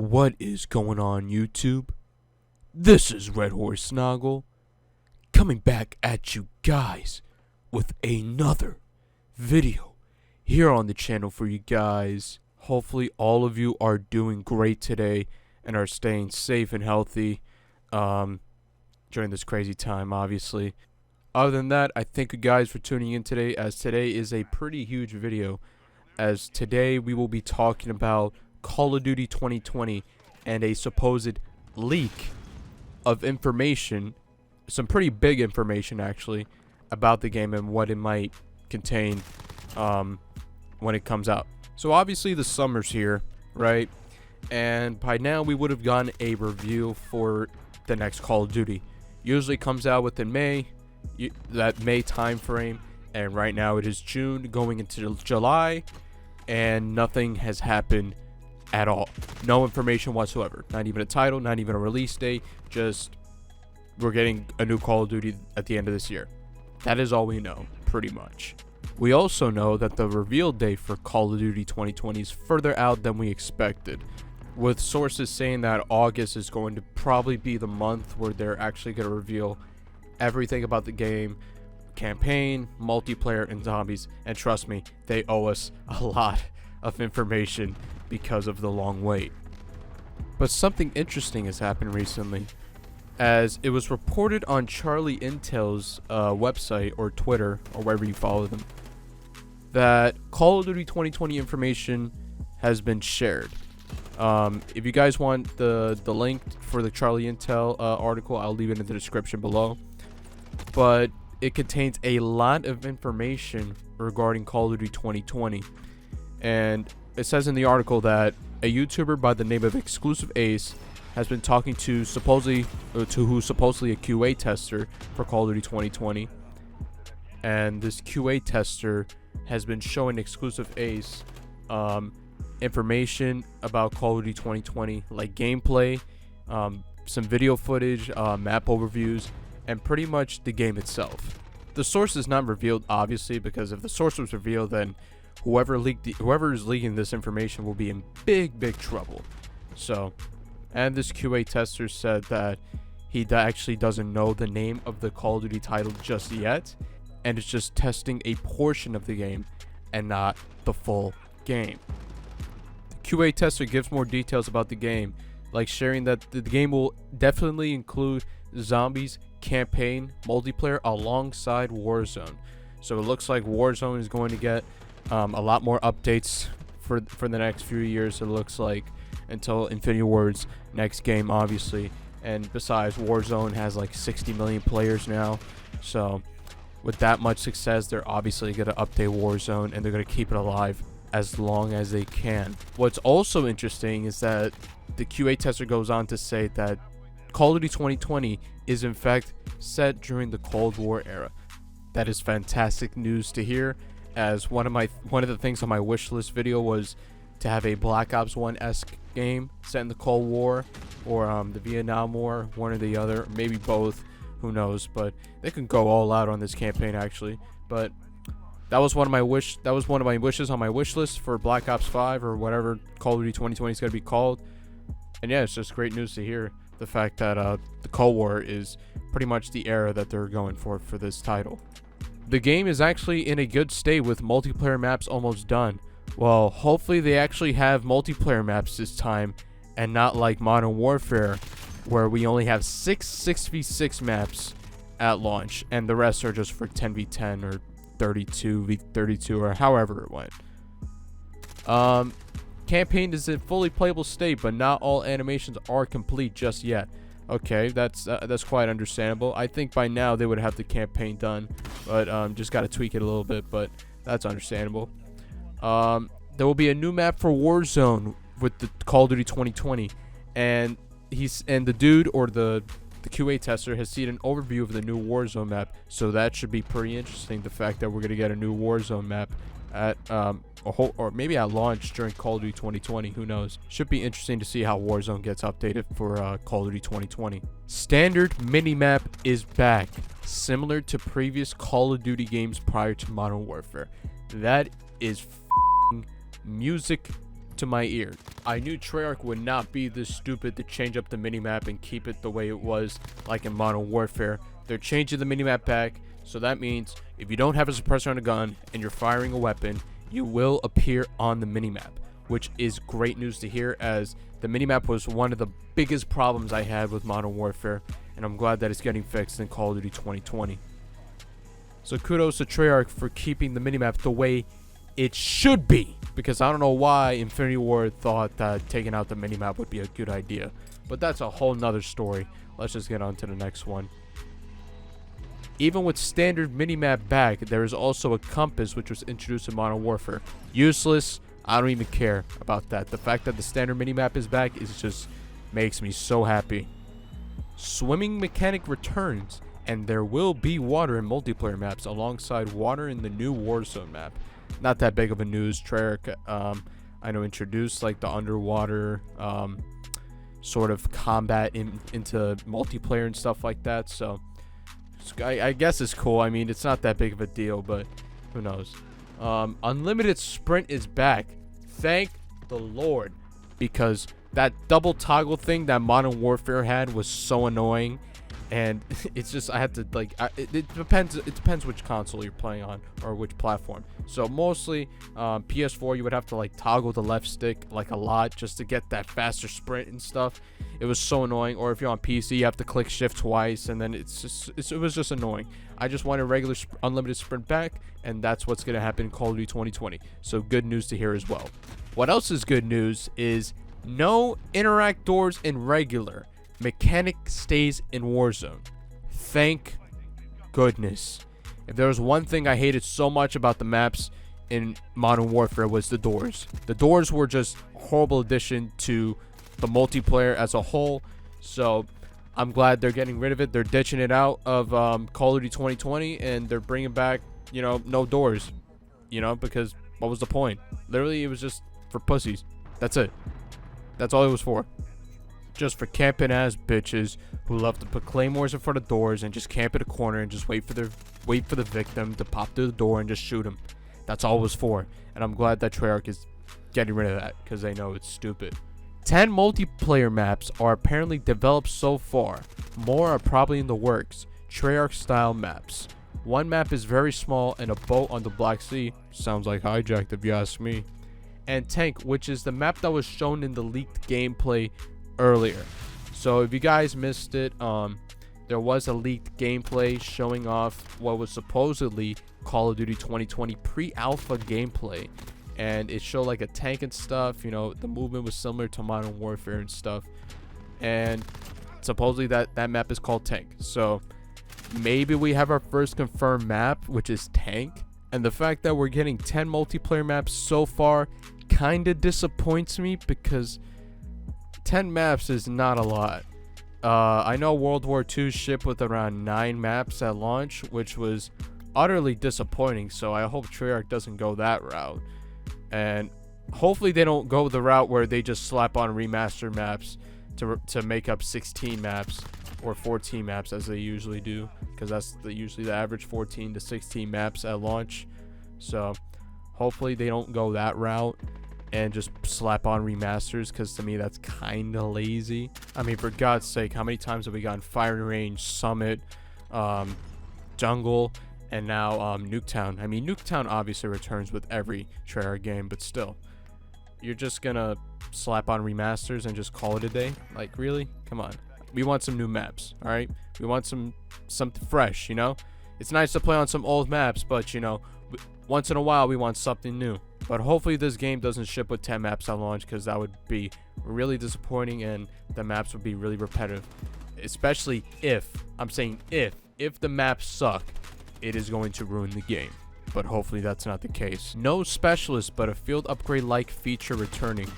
What is going on, YouTube? This is Red Horse Snoggle, coming back at you guys with another video here on the channel for you guys. Hopefully all of you are doing great today and are staying safe and healthy during this crazy time, obviously. Other than that, I thank you guys for tuning in today, as today is a pretty huge video, as today we will be talking about Call of Duty 2020 and a supposed leak of information, some pretty big information actually, about the game and what it might contain when it comes out. So obviously the summer's here, right? And by now we would have gotten a review for the next Call of Duty. Usually comes out within May, that May time frame, and right now it is June going into July, and nothing has happened at all. No information whatsoever. Not even a title, not even a release date, just we're getting a new Call of Duty at the end of this year. That is all we know, pretty much. We also know that the reveal date for Call of Duty 2020 is further out than we expected, with sources saying that August is going to probably be the month where they're actually going to reveal everything about the game, campaign, multiplayer, and zombies. And trust me, they owe us a lot of information because of the long wait. But something interesting has happened recently, as it was reported on Charlie Intel's website or Twitter or wherever you follow them, that Call of Duty 2020 information has been shared. If you guys want the link for the Charlie Intel article, I'll leave it in the description below. But it contains a lot of information regarding Call of Duty 2020. And it says in the article that a YouTuber by the name of Exclusive Ace has been talking to who's supposedly a QA tester for Call of Duty 2020. And this QA tester has been showing Exclusive Ace information about Call of Duty 2020, like gameplay, some video footage, map overviews, and pretty much the game itself. The source is not revealed, obviously, because if the source was revealed, then whoever is leaking this information will be in big trouble. So, and this QA tester said that he actually doesn't know the name of the Call of Duty title just yet, and it's just testing a portion of the game and not the full game. The QA tester gives more details about the game, like sharing that the game will definitely include zombies, campaign, multiplayer alongside Warzone. So it looks like Warzone is going to get a lot more updates for the next few years, it looks like, until Infinity Ward's next game, obviously. And besides, Warzone has like 60 million players now, so with that much success, they're obviously going to update Warzone, and they're going to keep it alive as long as they can. What's also interesting is that the QA tester goes on to say that Call of Duty 2020 is in fact set during the Cold War era. That is fantastic news to hear, as one of the things on my wish list video was to have a Black Ops 1-esque game set in the Cold War or the Vietnam War, one or the other, maybe both, who knows, but they can go all out on this campaign actually. But that was one of my wishes on my wish list for Black Ops 5 or whatever Call of Duty 2020 is going to be called. And yeah, it's just great news to hear the fact that the Cold War is pretty much the era that they're going for this title. The game is actually in a good state with multiplayer maps almost done. Well, hopefully they actually have multiplayer maps this time and not like Modern Warfare, where we only have 6v6 maps at launch and the rest are just for 10v10 or 32v32 or however it went. Campaign is in fully playable state, but not all animations are complete just yet. Okay, that's quite understandable. I think by now they would have the campaign done, but just got to tweak it a little bit, but that's understandable. There will be a new map for Warzone with the Call of Duty 2020, and the dude or the QA tester has seen an overview of the new Warzone map, so that should be pretty interesting. The fact that we're gonna get a new Warzone map at or maybe at launch during Call of Duty 2020, who knows. Should be interesting to see how Warzone gets updated for Call of Duty 2020. Standard minimap is back, similar to previous Call of Duty games prior to Modern Warfare. That is music to my ear. I knew Treyarch would not be this stupid to change up the minimap and keep it the way it was like in Modern Warfare. They're changing the minimap back, so that means if you don't have a suppressor on a gun and you're firing a weapon, you will appear on the minimap, which is great news to hear, as the minimap was one of the biggest problems I had with Modern Warfare, and I'm glad that it's getting fixed in Call of Duty 2020. So kudos to Treyarch for keeping the minimap the way it should be, because I don't know why Infinity Ward thought that taking out the minimap would be a good idea, but that's a whole nother story. Let's just get on to the next one. Even with standard minimap back, there is also a compass which was introduced in Modern Warfare. Useless, I don't even care about that. The fact that the standard minimap is back is just makes me so happy. Swimming mechanic returns, and there will be water in multiplayer maps alongside water in the new Warzone map. Not that big of a news. Treyarch, I know, introduced like the underwater sort of combat into multiplayer and stuff like that. So I guess it's cool. I mean, it's not that big of a deal, but who knows? Unlimited sprint is back. Thank the Lord, because that double toggle thing that Modern Warfare had was so annoying. And it's just, I had to like, it depends which console you're playing on or which platform. So mostly PS4, you would have to like toggle the left stick like a lot just to get that faster sprint and stuff. It was so annoying. Or if you're on PC, you have to click shift twice, and then it was just annoying. I just wanted regular unlimited sprint back, and that's what's gonna happen in Call of Duty 2020. So good news to hear as well. What else is good news is no interact doors in regular. Mechanic stays in Warzone. Thank goodness. If there was one thing I hated so much about the maps in Modern Warfare, was the doors. The doors were just a horrible addition to the multiplayer as a whole. So I'm glad they're getting rid of it. They're ditching it out of Call of Duty 2020, and they're bringing back, you know, no doors. You know, because what was the point? Literally, it was just for pussies. That's it. That's all it was for. Just for camping ass bitches who love to put claymores in front of doors and just camp in a corner and just wait for the victim to pop through the door and just shoot him. That's all it was for. And I'm glad that Treyarch is getting rid of that, because they know it's stupid. 10 multiplayer maps are apparently developed so far. More are probably in the works. Treyarch style maps. One map is very small and a boat on the Black Sea. Sounds like Hijacked if you ask me. And Tank, which is the map that was shown in the leaked gameplay earlier. So if you guys missed it, there was a leaked gameplay showing off what was supposedly Call of Duty 2020 pre-alpha gameplay, and it showed like a tank and stuff. You know, the movement was similar to Modern Warfare and stuff, and supposedly that map is called Tank. So maybe we have our first confirmed map, which is Tank. And the fact that we're getting 10 multiplayer maps so far kind of disappoints me, because 10 maps is not a lot. I know World War II shipped with around 9 maps at launch, which was utterly disappointing. So I hope Treyarch doesn't go that route, and hopefully they don't go the route where they just slap on remastered maps to make up 16 maps or 14 maps as they usually do, because that's usually the average, 14 to 16 maps at launch. So hopefully they don't go that route and just slap on remasters, because to me that's kind of lazy. I mean, for God's sake, how many times have we gotten Firing Range, Summit, Jungle, and now Nuketown? I mean, Nuketown obviously returns with every Treyarch game, but still, you're just gonna slap on remasters and just call it a day? Like, really? Come on. We want some new maps, all right? We want something fresh, you know? It's nice to play on some old maps, but, you know, once in a while we want something new. But hopefully this game doesn't ship with 10 maps at launch, because that would be really disappointing, and the maps would be really repetitive. Especially if, I'm saying if the maps suck, it is going to ruin the game. But hopefully that's not the case. No specialist, but a field upgrade like feature returning.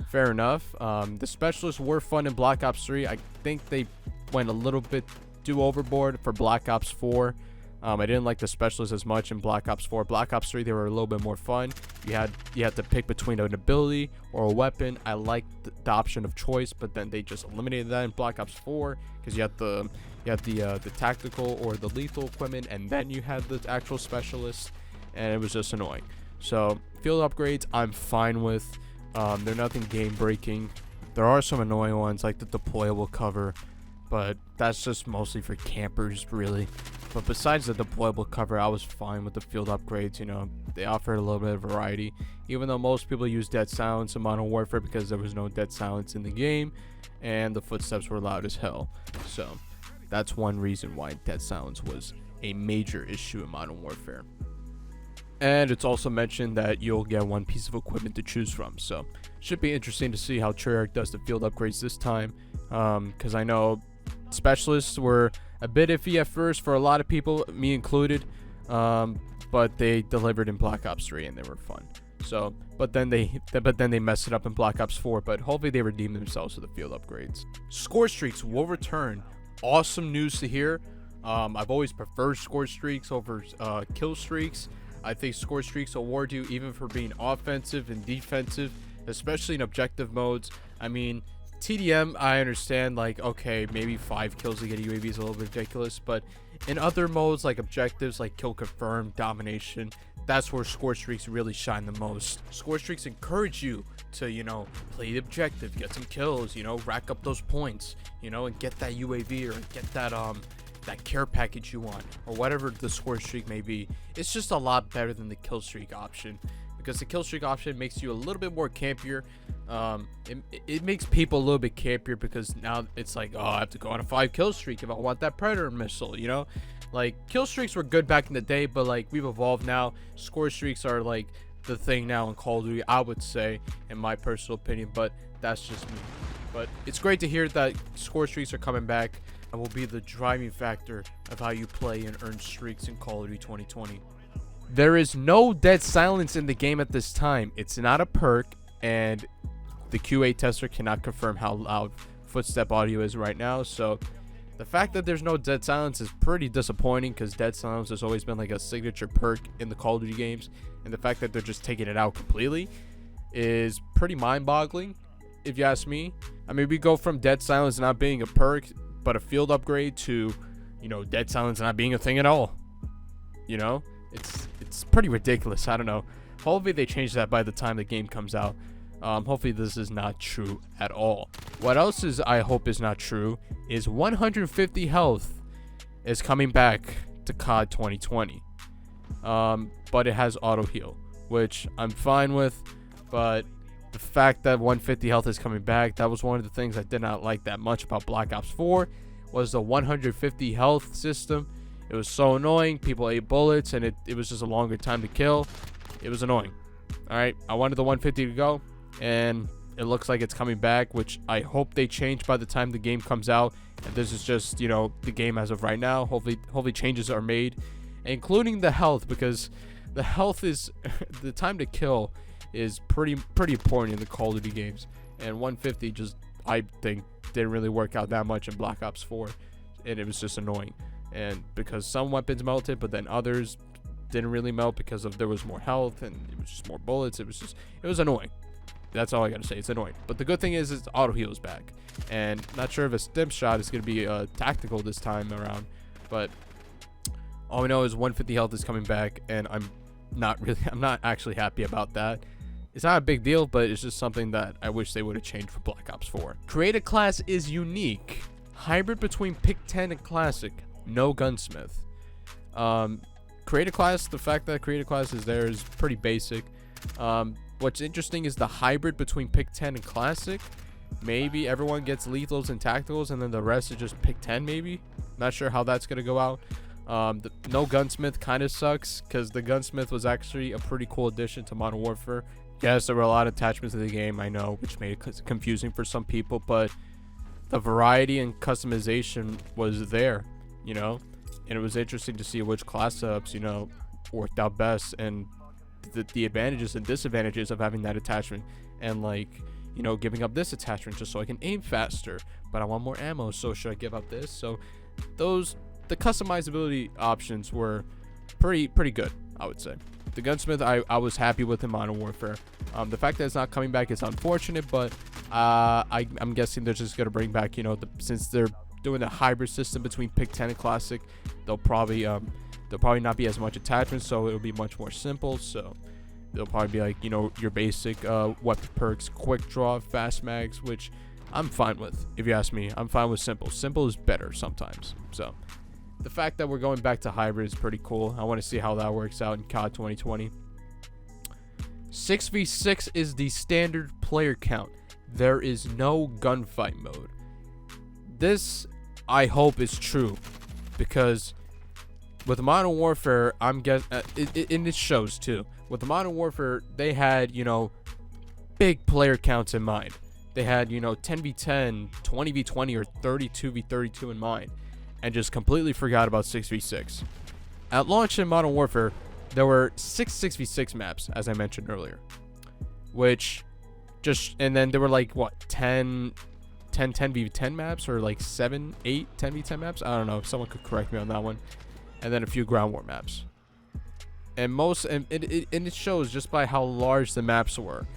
Fair enough. The specialists were fun in Black Ops 3. I think they went a little bit too overboard for Black Ops 4. I didn't like the specialists as much in Black Ops 4. Black Ops 3, they were a little bit more fun. You had to pick between an ability or a weapon. I liked the option of choice, but then they just eliminated that in Black Ops 4, because you had the tactical or the lethal equipment, and then you had the actual specialist, and it was just annoying. So field upgrades I'm fine with. They're nothing game breaking. There are some annoying ones like the deployable cover, but that's just mostly for campers really. But besides the deployable cover, I was fine with the field upgrades. They offered a little bit of variety, even though most people use dead silence in Modern Warfare because there was no dead silence in the game and the footsteps were loud as hell. So that's one reason why dead silence was a major issue in Modern Warfare. And it's also mentioned that you'll get one piece of equipment to choose from, so should be interesting to see how Treyarch does the field upgrades this time, because I know specialists were a bit iffy at first for a lot of people, me included, but they delivered in Black Ops 3 and they were fun. So, but then they messed it up in Black Ops 4, but hopefully they redeem themselves with the field upgrades. Scorestreaks will return. Awesome news to hear. I've always preferred Scorestreaks over kill streaks. I think Scorestreaks award you even for being offensive and defensive, especially in objective modes. I mean, TDM, I understand, like, okay, maybe 5 kills to get a UAV is a little bit ridiculous, but in other modes like objectives, like kill confirm, domination, that's where Scorestreaks really shine the most. Scorestreaks encourage you to, play the objective, get some kills, rack up those points, and get that UAV or get that care package you want, or whatever the score streak may be. It's just a lot better than the kill streak option, because the kill streak option makes you a little bit more campier. It makes people a little bit campier because now it's like, oh, I have to go on a 5 kill streak if I want that predator missile. Like, kill streaks were good back in the day, but like we've evolved now. Score streaks are like the thing now in Call of Duty, I would say, in my personal opinion, but that's just me. But it's great to hear that score streaks are coming back and will be the driving factor of how you play and earn streaks in Call of Duty 2020. There is no dead silence in the game at this time. It's not a perk, and the QA tester cannot confirm how loud footstep audio is right now. So the fact that there's no dead silence is pretty disappointing, because dead silence has always been like a signature perk in the Call of Duty games, and the fact that they're just taking it out completely is pretty mind-boggling, if you ask me. I mean, we go from dead silence not being a perk but a field upgrade to, dead silence not being a thing at all. It's pretty ridiculous. I don't know. Hopefully they change that by the time the game comes out. Hopefully this is not true at all. What else is I hope is not true is 150 health is coming back to COD 2020. But it has auto heal, which I'm fine with, but the fact that 150 health is coming back, that was one of the things I did not like that much about Black Ops 4, was the 150 health system. It was so annoying. People ate bullets, and it was just a longer time to kill. It was annoying. Alright, I wanted the 150 to go, and it looks like it's coming back, which I hope they change by the time the game comes out. And this is just, the game as of right now. Hopefully changes are made, including the health, because the health is the time to kill is pretty important in the Call of Duty games, and 150 just, I think, didn't really work out that much in Black Ops 4, and it was just annoying. And because some weapons melted, but then others didn't really melt because there was more health and it was just more bullets. It was annoying. That's all I gotta say. It's annoying. But the good thing is auto heal is back, and not sure if a stim shot is gonna be tactical this time around, but all we know is 150 health is coming back, and I'm not actually happy about that. It's not a big deal, but it's just something that I wish they would have changed for Black Ops 4. Create a class is unique. Hybrid between Pick 10 and Classic. No gunsmith. Create a class, the fact that create a class is there is pretty basic. What's interesting is the hybrid between Pick 10 and Classic. Maybe everyone gets lethals and tacticals, and then the rest is just Pick 10 maybe. Not sure how that's going to go out. No gunsmith kind of sucks, because the gunsmith was actually a pretty cool addition to Modern Warfare. Yes, there were a lot of attachments to the game, I know, which made it confusing for some people, but the variety and customization was there, and it was interesting to see which class setups, worked out best, and the advantages and disadvantages of having that attachment, and giving up this attachment just so I can aim faster, but I want more ammo, so should I give up this? So the customizability options were pretty good, I would say. The gunsmith, I was happy with in Modern Warfare. The fact that it's not coming back is unfortunate, but I'm guessing they're just gonna bring back, since they're doing the hybrid system between Pick 10 and Classic, they'll probably not be as much attachments, so it'll be much more simple. So It'll probably be like, you know, your basic weapon perks, quick draw, fast mags, which I'm fine with. If you ask me, I'm fine with simple. Simple is better sometimes. So the fact that we're going back to hybrid is pretty cool. I want to see how that works out in COD 2020. 6v6 is the standard player count. There is no gunfight mode. This, I hope, is true, because with Modern Warfare, I'm guessing, and it shows too. With the Modern Warfare, they had, you know, big player counts in mind. They had, you know, 10v10, 20v20, or 32v32 in mind, and just completely forgot about 6v6. At launch in Modern Warfare, there were 6v6 maps, as I mentioned earlier, which just, and then there were like, what, 10v10 maps, or like 7, 8 10v10 maps? I don't know. Someone could correct me on that one. And then a few ground war maps. And it shows just by how large the maps were,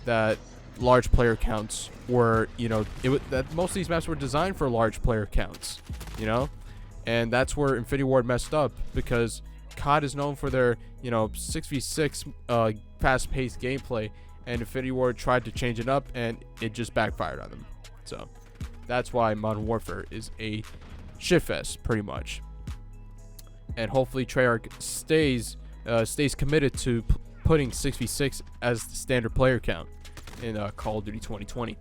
that large player counts were, you know, that most of these maps were designed for large player counts, you know? And that's where Infinity Ward messed up, because COD is known for their, you know, 6v6 fast-paced gameplay, and Infinity Ward tried to change it up, and it just backfired on them. So that's why Modern Warfare is a shitfest, pretty much. And hopefully Treyarch stays committed to putting 6v6 as the standard player count in Call of Duty 2020.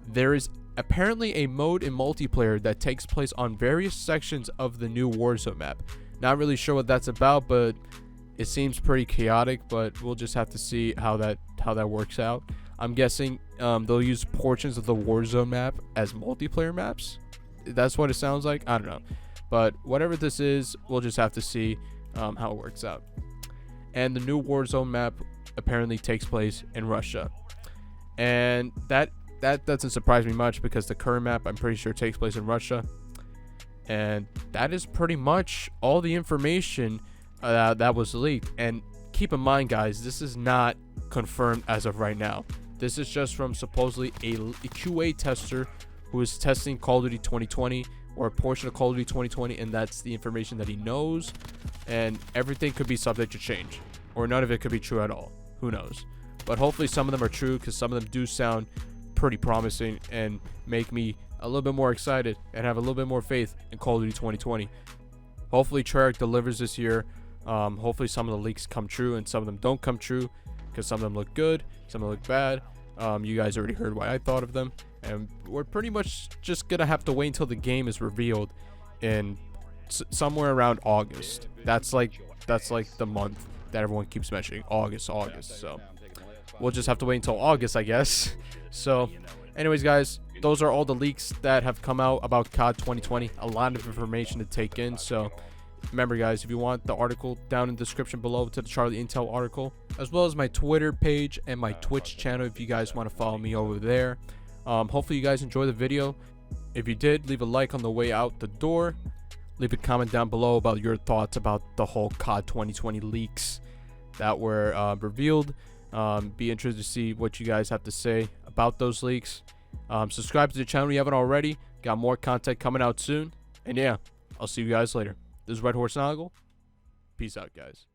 There is apparently a mode in multiplayer that takes place on various sections of the new Warzone map. Not really sure what that's about, but it seems pretty chaotic, but we'll just have to see how that works out. I'm guessing they'll use portions of the Warzone map as multiplayer maps. That's what it sounds like. I don't know. But whatever this is, we'll just have to see how it works out. And the new Warzone map apparently takes place in Russia. And that doesn't surprise me much, because the current map, I'm pretty sure, takes place in Russia. And that is pretty much all the information that was leaked. And keep in mind, guys, this is not confirmed as of right now. This is just from supposedly a QA tester who is testing Call of Duty 2020, or a portion of Call of Duty 2020, and that's the information that he knows. And everything could be subject to change, or none of it could be true at all. Who knows? But hopefully some of them are true, because some of them do sound pretty promising and make me a little bit more excited and have a little bit more faith in Call of Duty 2020. Hopefully Treyarch delivers this year. Hopefully some of the leaks come true and some of them don't come true, because some of them look good, some of them look bad. You guys already heard what I thought of them, and we're pretty much just gonna have to wait until the game is revealed in somewhere around August. That's like the month that everyone keeps mentioning, August. So we'll just have to wait until August, I guess. So anyways, guys, those are all the leaks that have come out about COD 2020. A lot of information to take in. So remember, guys, if you want the article down in the description below to the Charlie Intel article, as well as my Twitter page and my Twitch channel if you guys want to follow me over there. Hopefully you guys enjoy the video. If you did, leave a like on the way out the door. Leave a comment down below about your thoughts about the whole COD 2020 leaks that were revealed. Be interested to see what you guys have to say about those leaks. Subscribe to the channel if you haven't already. Got more content coming out soon. And yeah, I'll see you guys later. This is Red Horse Noggle. Peace out, guys.